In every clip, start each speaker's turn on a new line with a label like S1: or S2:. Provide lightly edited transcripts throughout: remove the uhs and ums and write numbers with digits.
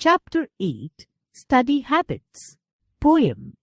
S1: Chapter 8 Study Habits. Poem.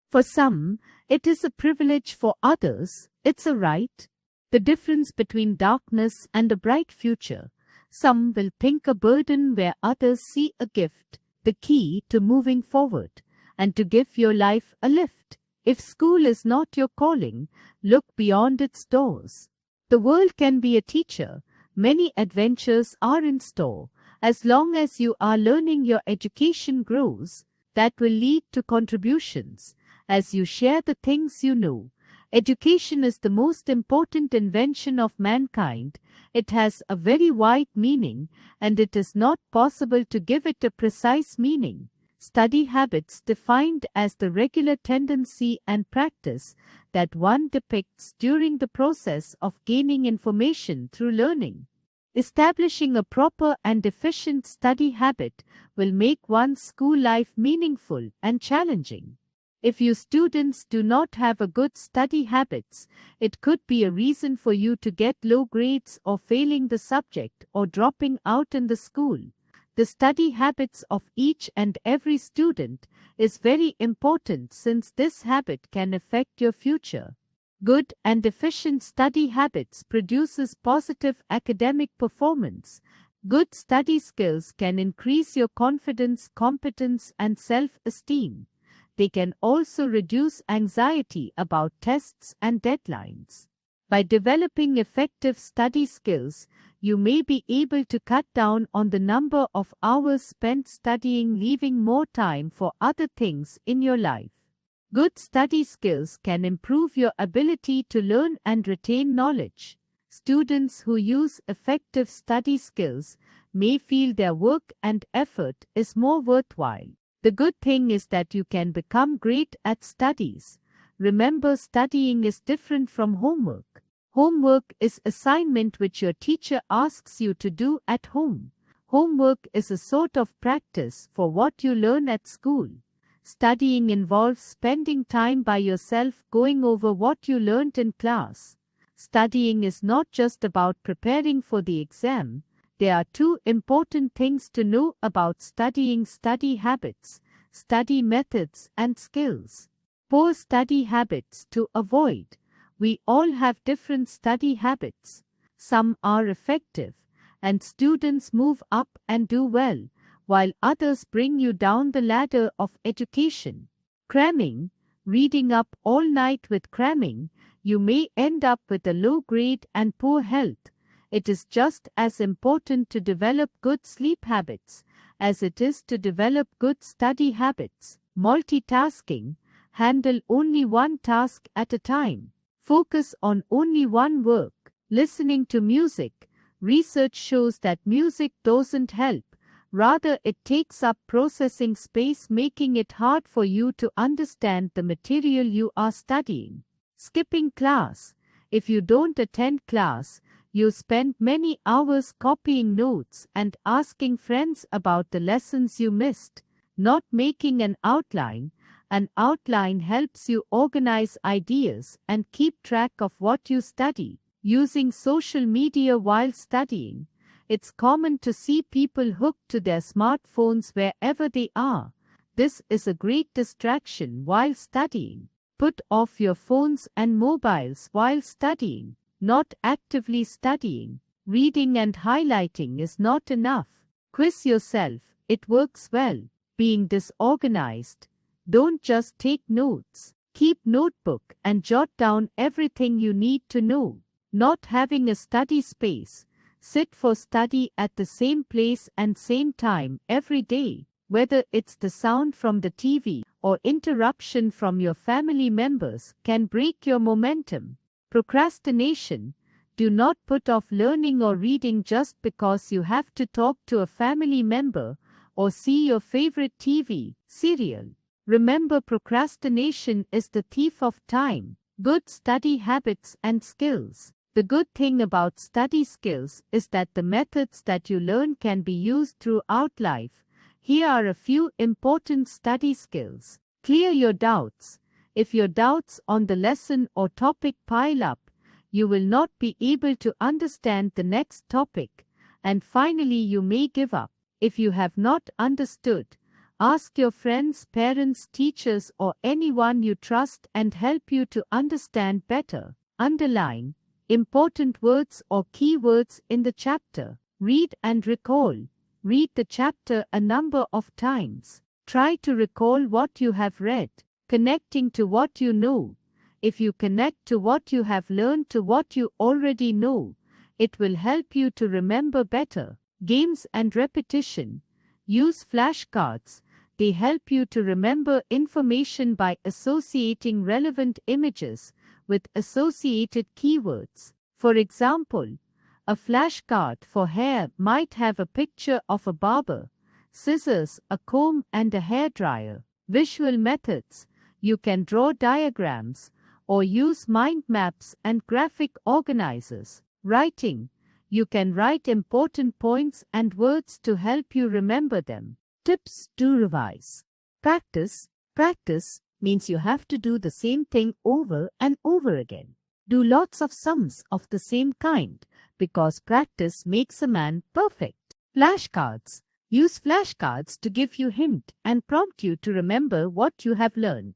S1: For some, it is a privilege, for others, it's a right. The difference between darkness and a bright future. Some will think a burden where others see a gift, the key to moving forward, and to give your life a lift. If school is not your calling, look beyond its doors. The world can be a teacher. Many adventures are in store. As long as you are learning, your education grows. That will lead to contributions as you share the things you know. Education is the most important invention of mankind. It has a very wide meaning, and it is not possible to give it a precise meaning. Study habits defined as the regular tendency and practice that one depicts during the process of gaining information through learning. Establishing a proper and efficient study habit will make one's school life meaningful and challenging. If you students do not have a good study habits, it could be a reason for you to get low grades or failing the subject or dropping out in the school. The study habits of each and every student is very important, since this habit can affect your future. Good and efficient study habits produces positive academic performance. Good study skills can increase your confidence, competence, and self-esteem. They can also reduce anxiety about tests and deadlines. By developing effective study skills, you may be able to cut down on the number of hours spent studying, leaving more time for other things in your life. Good study skills can improve your ability to learn and retain knowledge. Students who use effective study skills may feel their work and effort is more worthwhile. The good thing is that you can become great at studies. Remember, studying is different from homework. Homework is assignment which your teacher asks you to do at home. Homework is a sort of practice for what you learn at school. Studying involves spending time by yourself, going over what you learned in class. Studying is not just about preparing for the exam. There are two important things to know about studying: study habits, study methods, and skills. Poor study habits to avoid. We all have different study habits. Some are effective, and students move up and do well, while others bring you down the ladder of education. Cramming. Reading up all night with cramming, you may end up with a low grade and poor health. It is just as important to develop good sleep habits as it is to develop good study habits. Multitasking. Handle only one task at a time. Focus on only one work. Listening to music. Research shows that music doesn't help. Rather, it takes up processing space, making it hard for you to understand the material you are studying. Skipping class. If you don't attend class, you spend many hours copying notes and asking friends about the lessons you missed. Not making an outline. An outline helps you organize ideas and keep track of what you study. Using social media while studying. It's common to see people hooked to their smartphones wherever they are. This is a great distraction while studying. Put off your phones and mobiles while studying. Not actively studying. Reading and highlighting is not enough. Quiz yourself. It works well. Being disorganized. Don't just take notes. Keep notebook and jot down everything you need to know. Not having a study space. Sit for study at the same place and same time every day. Whether it's the sound from the TV or interruption from your family members can break your momentum. Procrastination. Do not put off learning or reading just because you have to talk to a family member or see your favorite TV serial. Remember, procrastination is the thief of time. Good study habits and skills. The good thing about study skills is that the methods that you learn can be used throughout life. Here are a few important study skills. Clear your doubts. If your doubts on the lesson or topic pile up, you will not be able to understand the next topic, and finally you may give up. If you have not understood, ask your friends, parents, teachers, or anyone you trust and help you to understand better. Underline important words or keywords in the chapter. Read and recall. Read the chapter a number of times. Try to recall what you have read, connecting to what you know. If you connect to what you have learned to what you already know, it will help you to remember better. Games and repetition. Use flashcards. They help you to remember information by associating relevant images with associated keywords. For example, a flashcard for hair might have a picture of a barber, scissors, a comb, and a hairdryer. Visual methods. You can draw diagrams or use mind maps and graphic organizers. Writing. You can write important points and words to help you remember them. Tips to revise. Practice. Practice means you have to do the same thing over and over again. Do lots of sums of the same kind because practice makes a man perfect. Flashcards. Use flashcards to give you hint and prompt you to remember what you have learned.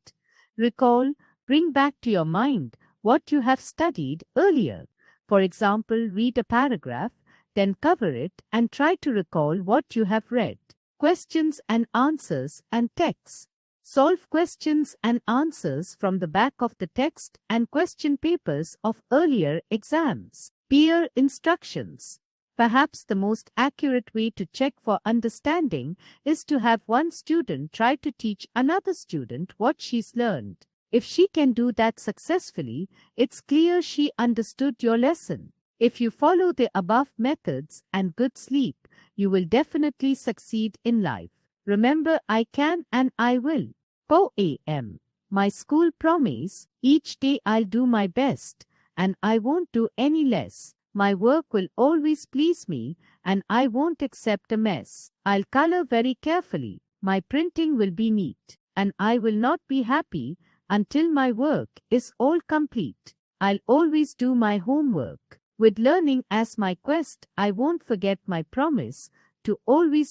S1: Recall. Bring back to your mind what you have studied earlier. For example, read a paragraph, then cover it and try to recall what you have read. Questions and answers and texts. Solve questions and answers from the back of the text and question papers of earlier exams. Peer instructions. Perhaps the most accurate way to check for understanding is to have one student try to teach another student what she's learned. If she can do that successfully, it's clear she understood your lesson. If you follow the above methods and good sleep, you will definitely succeed in life. Remember, I can and I will. POEM. My school promise, each day I'll do my best, and I won't do any less. My work will always please me, and I won't accept a mess. I'll color very carefully. My printing will be neat, and I will not be happy until my work is all complete. I'll always do my homework. With learning as my quest, I won't forget my promise to always